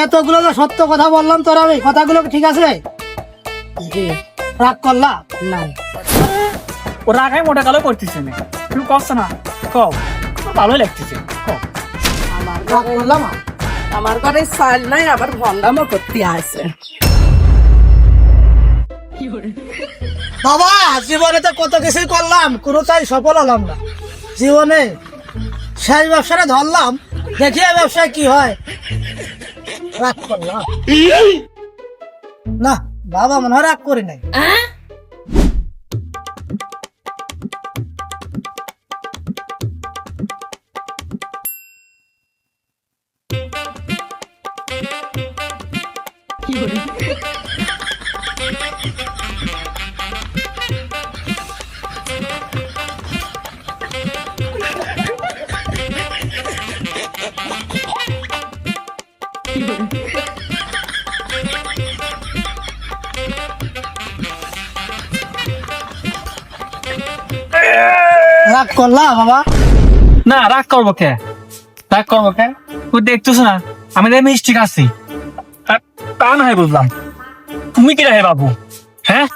এতগুলো তো সত্য কথা বললাম তোর, আমি কথাগুলো ঠিক আছে? রাগ করলা না ও রাগাই মোটা কালো করতেছে না, তুমি কষ্ট না কও, ভালোই লাগতেছে কও। রাগ করলাম? আমার ঘরে চাল নাই, আবার ভন্ডামও করতে আছে। বাবা জীবনে তো কত কিছুই করলাম, কোনোটাই সফল হলাম না জীবনে। শেষ ব্যবসাটা ধরলাম, দেখি এই ব্যবসায় কি হয়। রাগ করলাম না বাবা, মনে হয় রাগ করি নাই। রাগ করলা বাবা? না রাগ করবো কে, রাগ করবো কে? তুই দেখতেছ না আমি তো মিষ্টি খাচ্ছি, তা না হয় বুঝলাম। তুমি কি রাহে বাবু? হ্যাঁ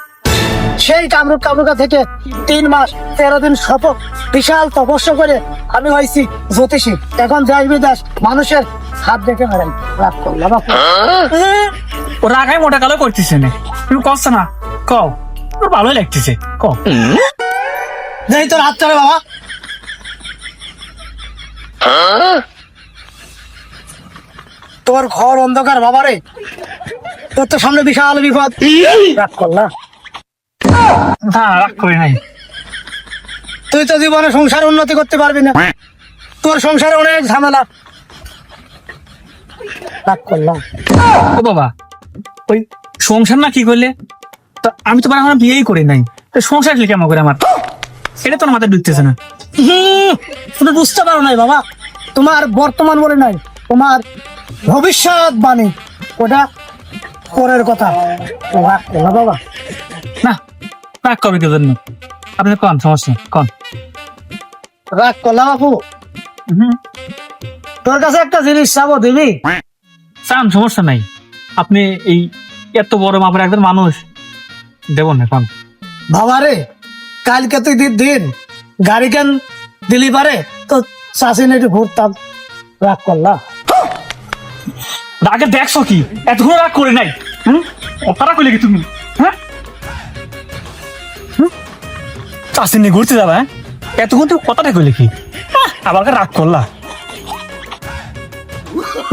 সেই কামরুকা থেকে 3 মাস 13 দিন শপথ বিশাল তপস্যা করে আমি হয়েছি জ্যোতিষী। এখন দেশ বিদেশ মানুষের হাত দেখে বেড়াই। রাগ করলা বাবা? ও রাগাই মোটা কালো করতেছে না, তুমি কষ্ট না কও, তোর ভালোই লাগতেছে কও। নেই তোর হাত চলে বাবা। তোর ঘর অন্ধকার বাবা রে, তোর তো সামনে বিশাল বিপদ। রাগ করলা? না রাগ করি নাই। তুই তো জীবনে সংসার উন্নতি করতে পারবি না, তোর সংসারে অনেক ঝামেলা। রাগ করলাম? ও বাবা ওই সংসার না কি করলে, তো আমি তো এখন বিয়েই করি নাই, তো সংসার কি কেমন করে আমার, এটা তোর মাথায় ঢুকতেছে না। তুমি বুঝতে পারো নাই বাবা, তোমার বর্তমান বলে নাই, তোমার ভবিষ্যৎ বাণী, ওটা পরের কথা। রাগ করলা বাবা? না রাগ করবে কি জন্য, আপনি কন সমস্যা কন। রাগ করলাম আপু? তোর কাছে একটা জিনিস চাবো, দিবি? চান সমস্যা নাই, আপনি এই এত বড় মাপের একজন মানুষ, দেব না কন। বাবা রে, কালকে তুই দিন গাড়ি কেন দিলি পারে তো চাষি একটু ঘুরতাম। রাগ করলা? আগে দেখছো কি এতক্ষণ রাগ করে নাই, কথাটা কইলে কি তুমি? হ্যাঁ চাষি নিয়ে ঘুরতে যাবা, হ্যাঁ এতক্ষণ তুমি কথাটা কইলে কি? আবার রাগ করলা,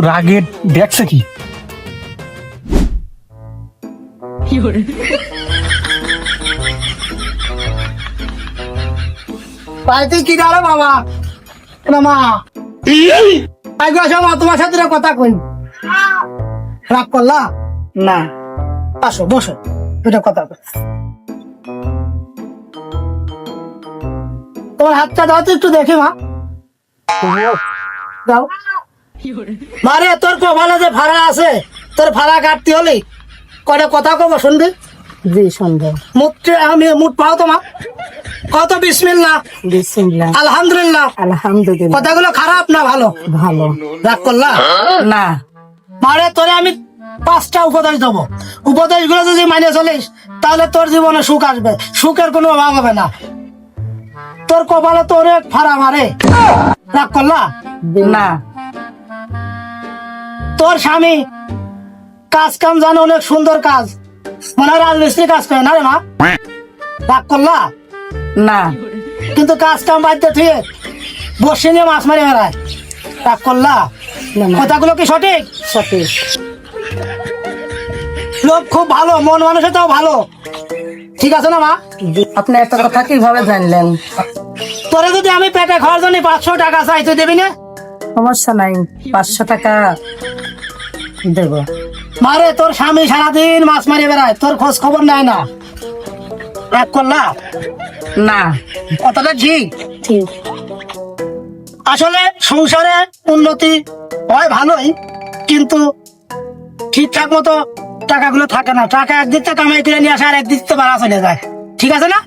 রাগে দেখছে কি? বাড়িতে কি দাঁড়ো বাবা? না মা, আগে আসো মা, তোমার সাথে কথা কই। রাগ করলা? না আসো বসো, দুটা কথা কই। তোমার হাতটা দাও তো একটু দেখি মা। দাও। মারে তোর কপালে যে ভাড়া আছে, তোর ভাড়া কাটতে হলে কয়টা কথা কব শুনবি? জি সন্দেহ। আমি মুঠ পাও তোমার কত? বিসমিল্লাহ, বিসমিল্লাহ, আলহামদুলিল্লাহ। আলহামদুলিল্লাহ। কথাগুলো খারাপ না ভালো? ভালো। রাগ করলা? না মারে তোরে আমি 5টা উপদেশ দেবো, উপদেশ গুলো যদি মানিয়ে চলিস তাহলে তোর জীবনে সুখ আসবে, সুখের কোনো অভাব হবে না। তোর কপালে তো অনেক ফাড়া মারে। রাগ করলা? না তোর স্বামী কাজ কাম জানে, অনেক সুন্দর কাজ, মনে হয় রাজমিস্ত্রি কাজ করে না রে মা? রাগ করলা? না কিন্তু কাজ কাম বাদ দিয়ে থুয়ে বসে নিয়ে মাছ মারি বেড়ায়। রাগ করলা? কথাগুলো কি সঠিক? সঠিক। লোক খুব ভালো, মন মানুষটাও ভালো, ঠিক আছে না মা? আপনি একটা কথা কিভাবে জানলেন? তোরে যদি আমি পেটে খাওয়ার জন্য 500 টাকা চাই, তুই দিবি না? সমস্যা নাই, 500 টাকা দেব। মারে তোর স্বামী সারাদিন মাছ মারি বেড়ায়, তোর খোঁজ খবর নেয় না। রাগ করলা? না কথাটা ঠিক। ঠিক। আসলে সংসারে উন্নতি হয় ভালোই, কিন্তু ঠিকঠাক মতো টাকাগুলো থাকে না। টাকা একদিক থেকে কামাই করে নিয়ে আসে, আর একদিক থেকে ভাড়া চলে যায়, ঠিক আছে না?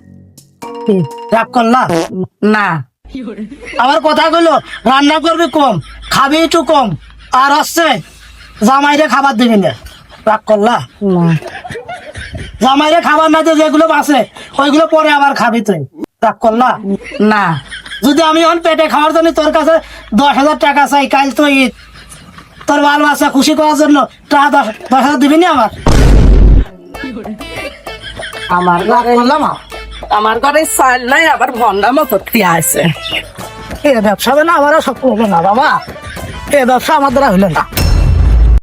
ঠিক। রাগ করলা? না আবার কথা গুলো রান্না করবি কম, খাবি একটু কম, আর হচ্ছে জামাইরে খাবার দিবি না, রাগ করলা? জামাইরে খাবার না দিয়ে যেগুলো আছে ওইগুলো পরে আবার খাবি তুই, রাগ করলা? না যদি আমি এখন পেটে খাওয়ার জন্য তোর কাছে 10,000 টাকা চাই, কাল তুই তোর বাল বাচ্চা খুশি করার জন্য টাকা 10,000 দিবি না আমার? আমার রাগ ঘরে করলাম। আমার ঘরে চাল নাই আবার ভন্ডামো করতে আছে। এ ব্যবসা হবে না, আমারও সব করবো না বাবা, এ ব্যবসা আমার দ্বারা হইলো না।